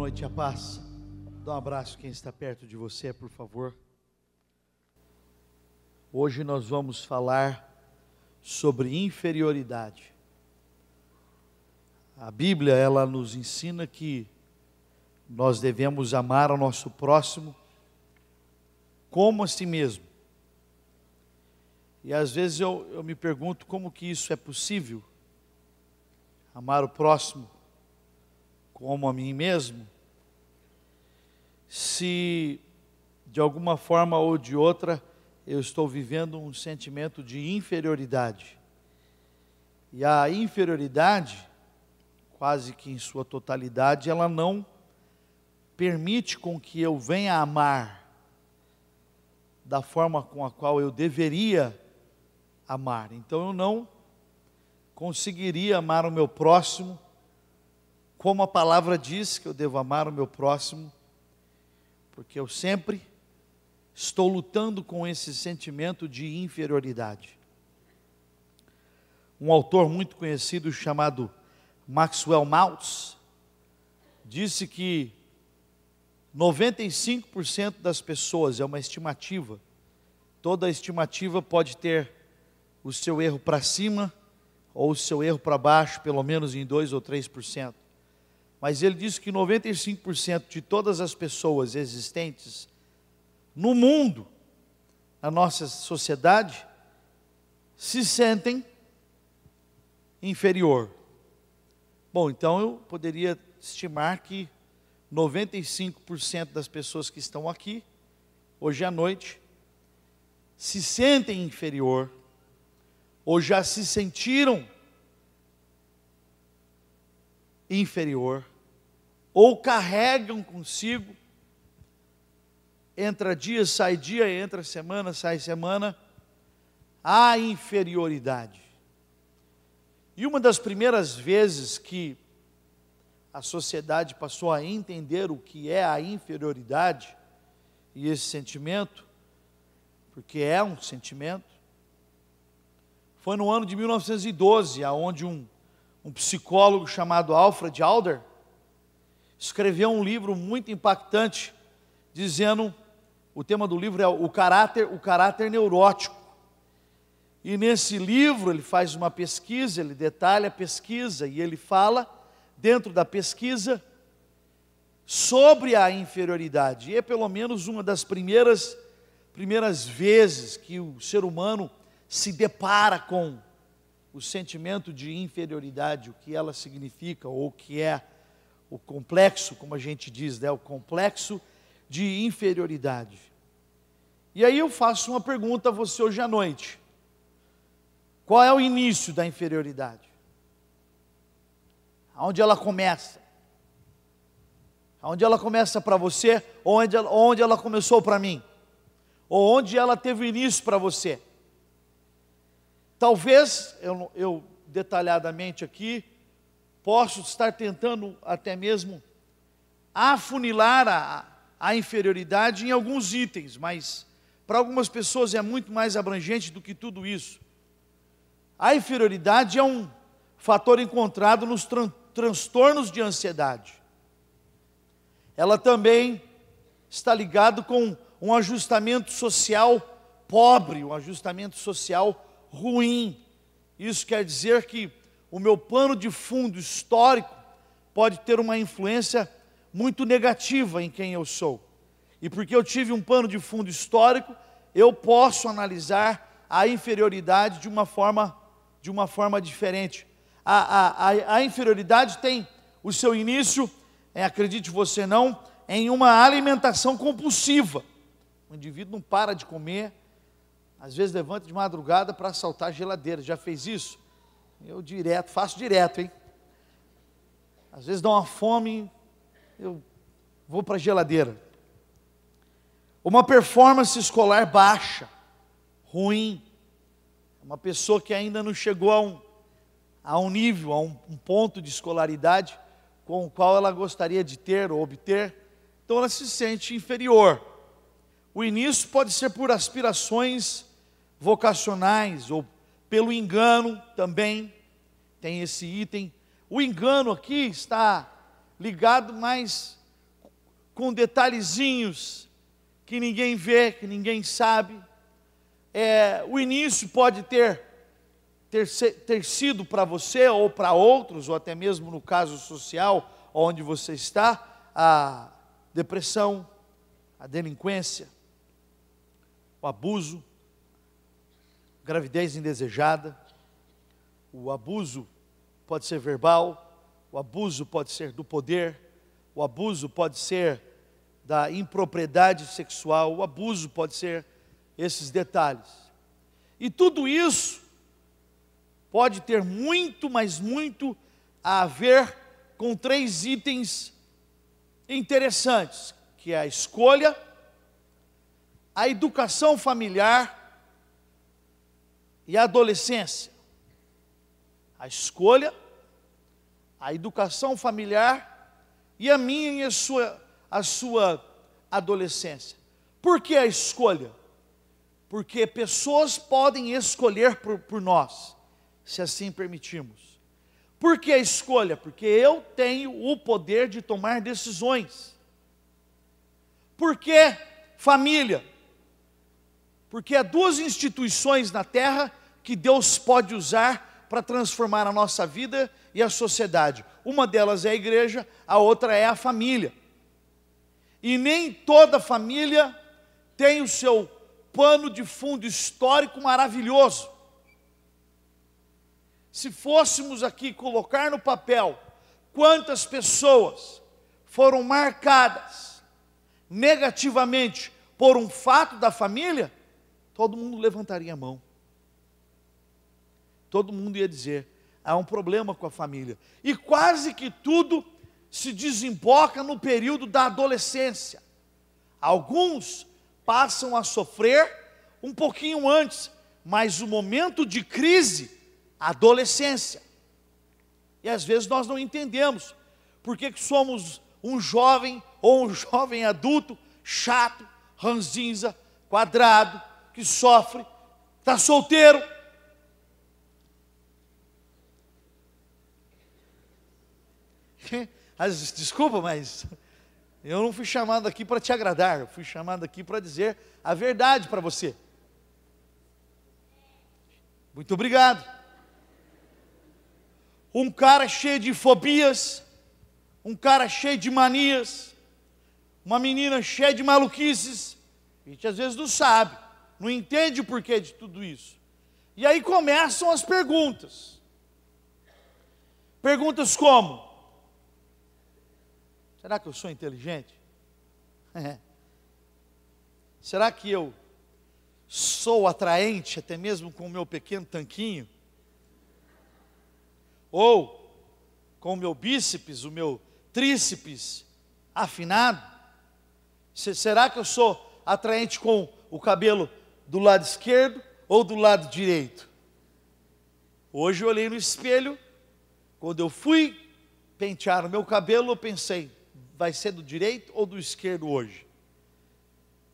noite, a paz. Dá um abraço quem está perto de você, por favor. Hoje nós vamos falar sobre inferioridade. A Bíblia, ela nos ensina que nós devemos amar ao nosso próximo como a si mesmo. E às vezes eu me pergunto como que isso é possível, amar o próximo como a mim mesmo, se de alguma forma ou de outra eu estou vivendo um sentimento de inferioridade. E a inferioridade, quase que em sua totalidade, ela não permite com que eu venha a amar da forma com a qual eu deveria amar. Então eu não conseguiria amar o meu próximo como a palavra diz que eu devo amar o meu próximo, porque eu sempre estou lutando com esse sentimento de inferioridade. Um autor muito conhecido chamado Maxwell Maltz disse que 95% das pessoas, é uma estimativa, toda estimativa pode ter o seu erro para cima ou o seu erro para baixo, pelo menos em 2 ou 3%. Mas ele diz que 95% de todas as pessoas existentes no mundo, na nossa sociedade, se sentem inferior. Bom, então eu poderia estimar que 95% das pessoas que estão aqui, hoje à noite, se sentem inferior, ou já se sentiram inferior, ou carregam consigo, entra dia, entra semana, sai semana, a inferioridade. E uma das primeiras vezes que a sociedade passou a entender o que é a inferioridade, e esse sentimento, porque é um sentimento, foi no ano de 1912, onde um psicólogo chamado Alfred Adler escreveu um livro muito impactante, dizendo, o tema do livro é o caráter neurótico. E nesse livro ele faz uma pesquisa, ele detalha a pesquisa e ele fala, dentro da pesquisa, sobre a inferioridade. E é pelo menos uma das primeiras vezes que o ser humano se depara com o sentimento de inferioridade, o que ela significa, ou o que é o complexo, como a gente diz, né? O complexo de inferioridade. E aí eu faço uma pergunta a você hoje à noite. Qual é o início da inferioridade? Aonde ela começa? Aonde ela começa para você, ou onde ela começou para mim? Ou onde ela teve início para você? Talvez, eu detalhadamente aqui, posso estar tentando até mesmo afunilar a inferioridade em alguns itens, mas para algumas pessoas é muito mais abrangente do que tudo isso. A inferioridade é um fator encontrado nos transtornos de ansiedade. Ela também está ligada com um ajustamento social pobre, um ajustamento social ruim. Isso quer dizer que o meu pano de fundo histórico pode ter uma influência muito negativa em quem eu sou. E porque eu tive um pano de fundo histórico, eu posso analisar a inferioridade de uma forma diferente. A inferioridade tem o seu início, acredite você não, em uma alimentação compulsiva. O indivíduo não para de comer, às vezes levanta de madrugada para assaltar a geladeira. Já fez isso? Eu faço direto, hein? Às vezes dá uma fome, eu vou para a geladeira. Uma performance escolar baixa, ruim. Uma pessoa que ainda não chegou a um nível, a um ponto de escolaridade com o qual ela gostaria de ter ou obter, então ela se sente inferior. O início pode ser por aspirações vocacionais ou pelo engano também, tem esse item. O engano aqui está ligado mais com detalhezinhos que ninguém vê, que ninguém sabe. O início pode ter sido para você ou para outros, ou até mesmo no caso social, onde você está, a depressão, a delinquência, o abuso, gravidez indesejada. O abuso pode ser verbal, o abuso pode ser do poder, o abuso pode ser da impropriedade sexual, o abuso pode ser esses detalhes. E tudo isso pode ter muito, mas muito a ver com 3 itens interessantes, que é a escolha, a educação familiar e a adolescência. A escolha, a educação familiar e a minha e a sua adolescência. Por que a escolha? Porque pessoas podem escolher por nós, se assim permitirmos. Por que a escolha? Porque eu tenho o poder de tomar decisões. Por que família? Porque há 2 instituições na terra que Deus pode usar para transformar a nossa vida e a sociedade. Uma delas é a igreja, a outra é a família. E nem toda família tem o seu pano de fundo histórico maravilhoso. Se fôssemos aqui colocar no papel quantas pessoas foram marcadas negativamente por um fato da família, todo mundo levantaria a mão. Todo mundo ia dizer, há um problema com a família. E quase que tudo se desemboca no período da adolescência. Alguns passam a sofrer um pouquinho antes, mas o momento de crise, a adolescência. E às vezes nós não entendemos porque que somos um jovem ou um jovem adulto chato, ranzinza, quadrado, que sofre, está solteiro. Desculpa, mas eu não fui chamado aqui para te agradar, eu fui chamado aqui para dizer a verdade para você. Muito obrigado. Um cara cheio de fobias, um cara cheio de manias, uma menina cheia de maluquices, a gente às vezes não sabe, não entende o porquê de tudo isso. E aí começam as perguntas. Perguntas como: será que eu sou inteligente? Será que eu sou atraente, até mesmo com o meu pequeno tanquinho? Ou com o meu bíceps, o meu tríceps afinado? Será que eu sou atraente com o cabelo do lado esquerdo ou do lado direito? Hoje eu olhei no espelho, quando eu fui pentear o meu cabelo, eu pensei, vai ser do direito ou do esquerdo hoje?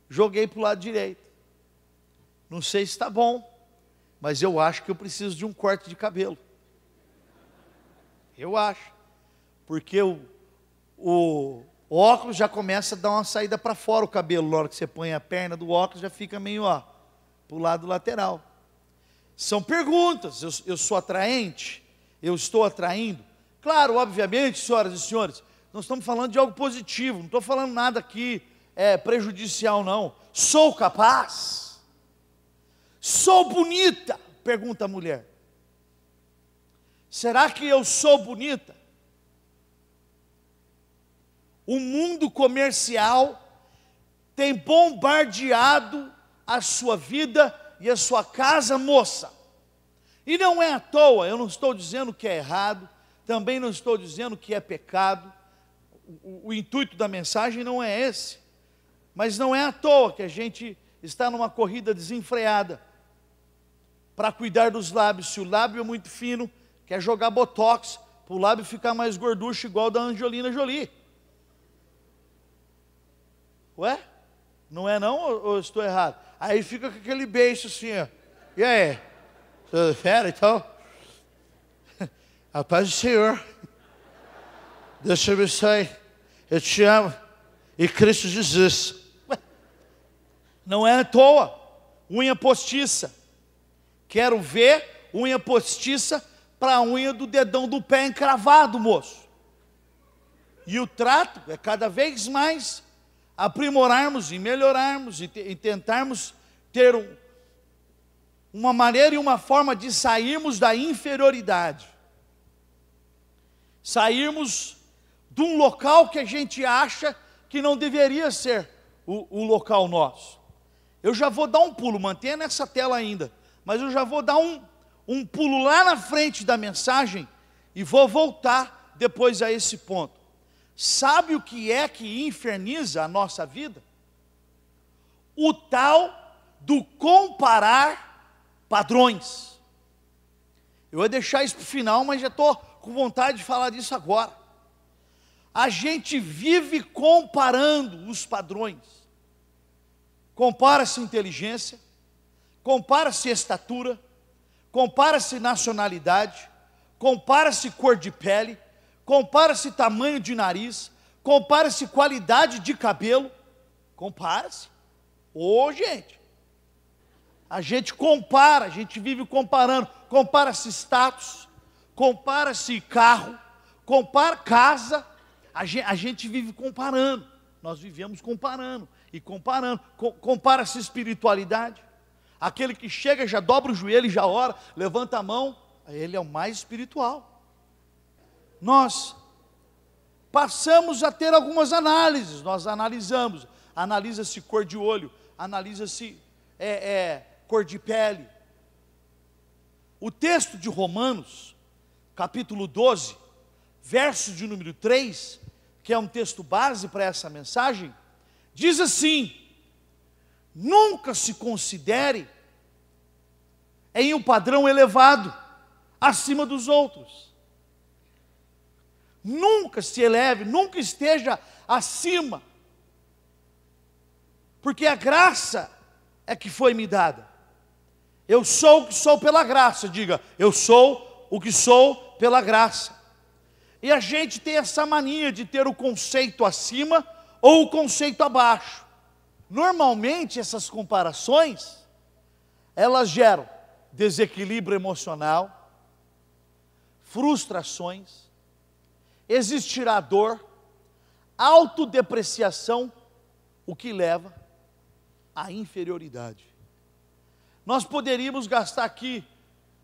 Joguei para o lado direito. Não sei se está bom, mas eu acho que eu preciso de um corte de cabelo. Eu acho. Porque o óculos já começa a dar uma saída para fora o cabelo. Na hora que você põe a perna do óculos, já fica meio, para o lado lateral. São perguntas. Eu sou atraente? Eu estou atraindo? Claro, obviamente, senhoras e senhores, nós estamos falando de algo positivo. Não estou falando nada aqui prejudicial, não. Sou capaz? Sou bonita? Pergunta a mulher. Será que eu sou bonita? O mundo comercial tem bombardeado a sua vida e a sua casa, moça. E não é à toa, eu não estou dizendo que é errado, também não estou dizendo que é pecado. O intuito da mensagem não é esse. Mas não é à toa que a gente está numa corrida desenfreada para cuidar dos lábios. Se o lábio é muito fino, quer jogar botox para o lábio ficar mais gorducho, igual da Angelina Jolie. Ué? Não é não ou eu estou errado? Aí fica com aquele beijo assim, ó. E aí? Tudo fera, então? A paz do Senhor. Deus te abençoe. Eu te amo. em Cristo Jesus. Não é à toa, unha postiça. Quero ver unha postiça para a unha do dedão do pé encravado, moço. E o trato é cada vez mais aprimorarmos e melhorarmos e tentarmos ter uma maneira e uma forma de sairmos da inferioridade. Sairmos de um local que a gente acha que não deveria ser o local nosso. Eu já vou dar um pulo, mantenha nessa tela ainda, mas eu já vou dar um pulo lá na frente da mensagem e vou voltar depois a esse ponto. Sabe o que é que inferniza a nossa vida? O tal do comparar padrões. Eu ia deixar isso para o final, mas já estou com vontade de falar disso agora. A gente vive comparando os padrões. Compara-se inteligência, compara-se estatura, compara-se nacionalidade, compara-se cor de pele, compara-se tamanho de nariz, compara-se qualidade de cabelo, compara-se. Ô, gente, a gente compara, a gente vive comparando, compara-se status, compara-se carro, compara casa, a gente vive comparando, nós vivemos comparando, e comparando, compara-se espiritualidade, aquele que chega, já dobra o joelho e já ora, levanta a mão, ele é o mais espiritual. Nós passamos a ter algumas análises, nós analisamos, analisa-se cor de olho, analisa-se cor de pele. O texto de Romanos, capítulo 12, verso de número 3, que é um texto base para essa mensagem, diz assim: nunca se considere em um padrão elevado, acima dos outros. Nunca se eleve, nunca esteja acima, porque a graça é que foi me dada. Eu sou o que sou pela graça, diga, eu sou o que sou pela graça. E a gente tem essa mania de ter o conceito acima ou o conceito abaixo. Normalmente essas comparações, elas geram desequilíbrio emocional, frustrações, existirá dor, autodepreciação, o que leva à inferioridade. Nós poderíamos gastar aqui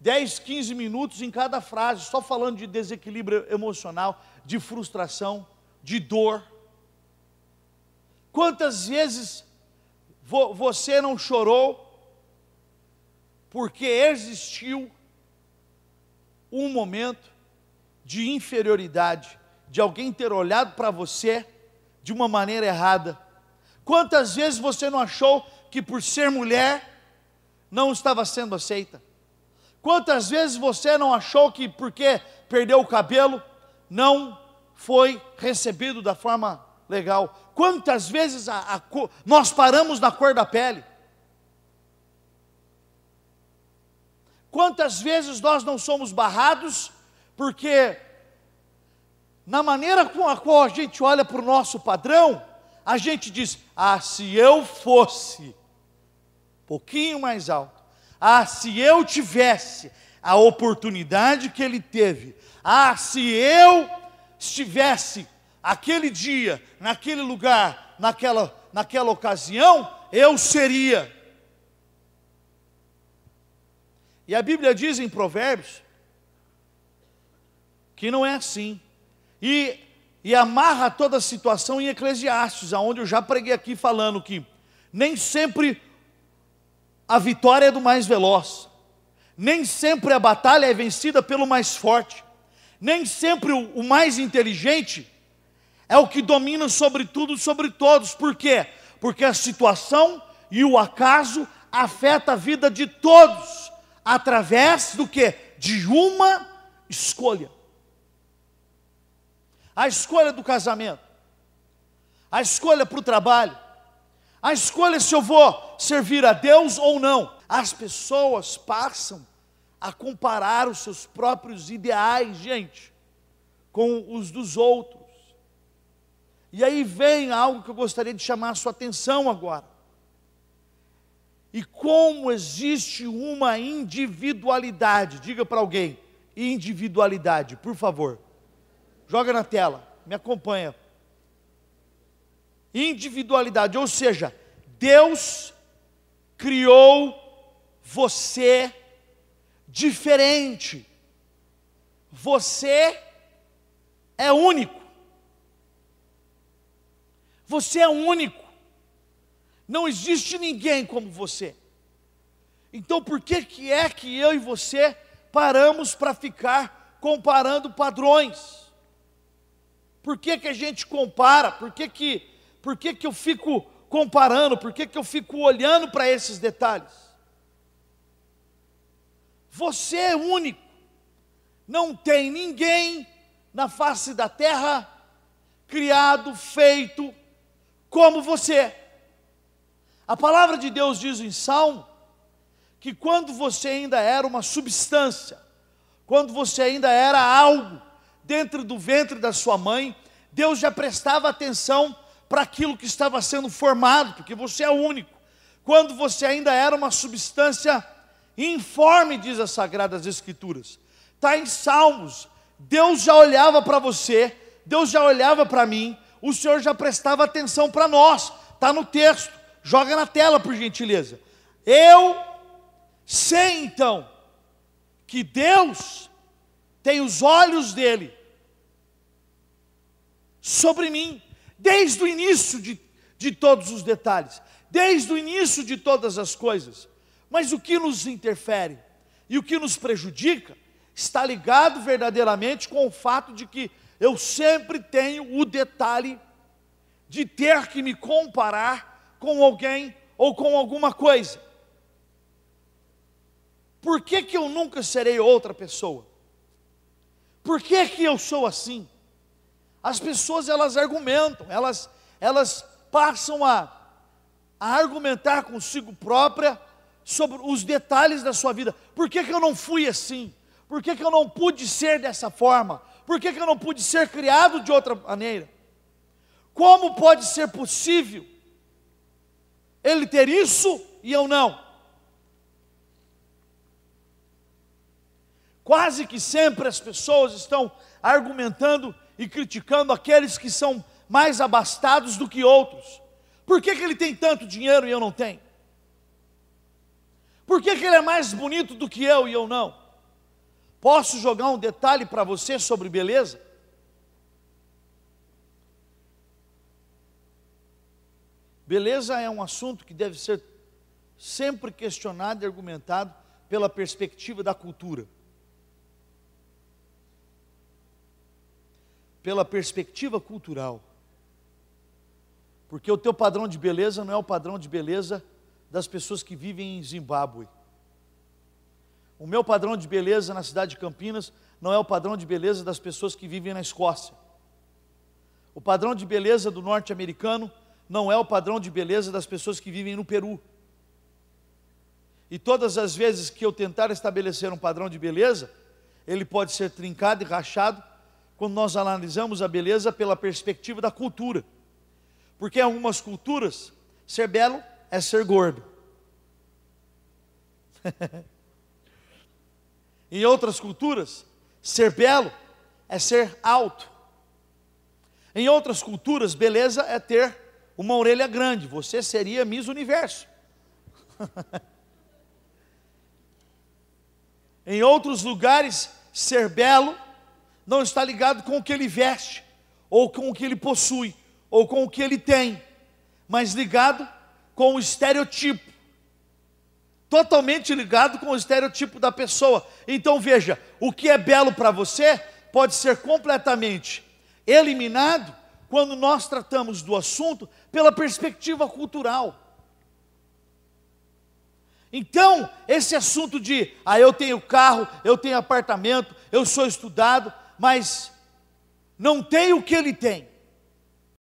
10, 15 minutos em cada frase, só falando de desequilíbrio emocional, de frustração, de dor. Quantas vezes você não chorou porque existiu um momento de inferioridade, de alguém ter olhado para você de uma maneira errada? Quantas vezes você não achou que por ser mulher não estava sendo aceita? Quantas vezes você não achou que porque perdeu o cabelo não foi recebido da forma legal? Quantas vezes nós paramos na cor da pele? Quantas vezes nós não somos barrados porque na maneira com a qual a gente olha para o nosso padrão, a gente diz: ah, se eu fosse um pouquinho mais alto, ah, se eu tivesse a oportunidade que ele teve, ah, se eu estivesse aquele dia, naquele lugar, naquela ocasião, eu seria. E a Bíblia diz em Provérbios que não é assim. E amarra toda a situação em Eclesiastes, aonde eu já preguei aqui falando que nem sempre a vitória é do mais veloz, nem sempre a batalha é vencida pelo mais forte, nem sempre o mais inteligente é o que domina sobre tudo e sobre todos. Por quê? Porque a situação e o acaso afeta a vida de todos, através do quê? De uma escolha. A escolha do casamento, a escolha para o trabalho, a escolha se eu vou servir a Deus ou não. As pessoas passam a comparar os seus próprios ideais, gente, com os dos outros. E aí vem algo que eu gostaria de chamar a sua atenção agora. E como existe uma individualidade, diga para alguém, individualidade, por favor. Joga na tela, me acompanha. Individualidade, ou seja, Deus criou você diferente. Você é único. Você é único. Não existe ninguém como você. Então por que é que eu e você paramos para ficar comparando padrões? Por que a gente compara? Por que eu fico comparando? Por que eu fico olhando para esses detalhes? Você é único. Não tem ninguém na face da terra criado, feito como você. A palavra de Deus diz em Salmo que quando você ainda era uma substância, quando você ainda era algo dentro do ventre da sua mãe, Deus já prestava atenção para aquilo que estava sendo formado, porque você é único. Quando você ainda era uma substância informe, diz as Sagradas Escrituras, está em Salmos, Deus já olhava para você, Deus já olhava para mim, o Senhor já prestava atenção para nós, está no texto, joga na tela por gentileza. Eu sei então, que Deus tem os olhos dele sobre mim, desde o início de todos os detalhes, desde o início de todas as coisas. Mas o que nos interfere e o que nos prejudica está ligado verdadeiramente com o fato de que eu sempre tenho o detalhe de ter que me comparar com alguém ou com alguma coisa. Por que eu nunca serei outra pessoa? Por que eu sou assim? As pessoas, elas argumentam, elas passam a argumentar consigo própria sobre os detalhes da sua vida. Por que eu não fui assim? Por que eu não pude ser dessa forma? Por que eu não pude ser criado de outra maneira? Como pode ser possível ele ter isso e eu não? Quase que sempre as pessoas estão argumentando e criticando aqueles que são mais abastados do que outros. Por que ele tem tanto dinheiro e eu não tenho? Por que ele é mais bonito do que eu e eu não? Posso jogar um detalhe para você sobre beleza? Beleza é um assunto que deve ser sempre questionado e argumentado pela perspectiva da cultura. Pela perspectiva cultural. Porque o teu padrão de beleza não é o padrão de beleza das pessoas que vivem em Zimbábue. O meu padrão de beleza na cidade de Campinas não é o padrão de beleza das pessoas que vivem na Escócia. O padrão de beleza do norte-americano não é o padrão de beleza das pessoas que vivem no Peru. E todas as vezes que eu tentar estabelecer um padrão de beleza, ele pode ser trincado e rachado quando nós analisamos a beleza pela perspectiva da cultura. Porque em algumas culturas, ser belo é ser gordo. Em outras culturas, ser belo é ser alto. Em outras culturas, beleza é ter uma orelha grande. Você seria Miss Universo. Em outros lugares, ser belo não está ligado com o que ele veste, ou com o que ele possui, ou com o que ele tem, mas ligado com o estereotipo. Totalmente ligado com o estereotipo da pessoa. Então veja, o que é belo para você pode ser completamente eliminado quando nós tratamos do assunto pela perspectiva cultural. Então, esse assunto de, eu tenho carro, eu tenho apartamento, eu sou estudado, mas não tenho o que ele tem.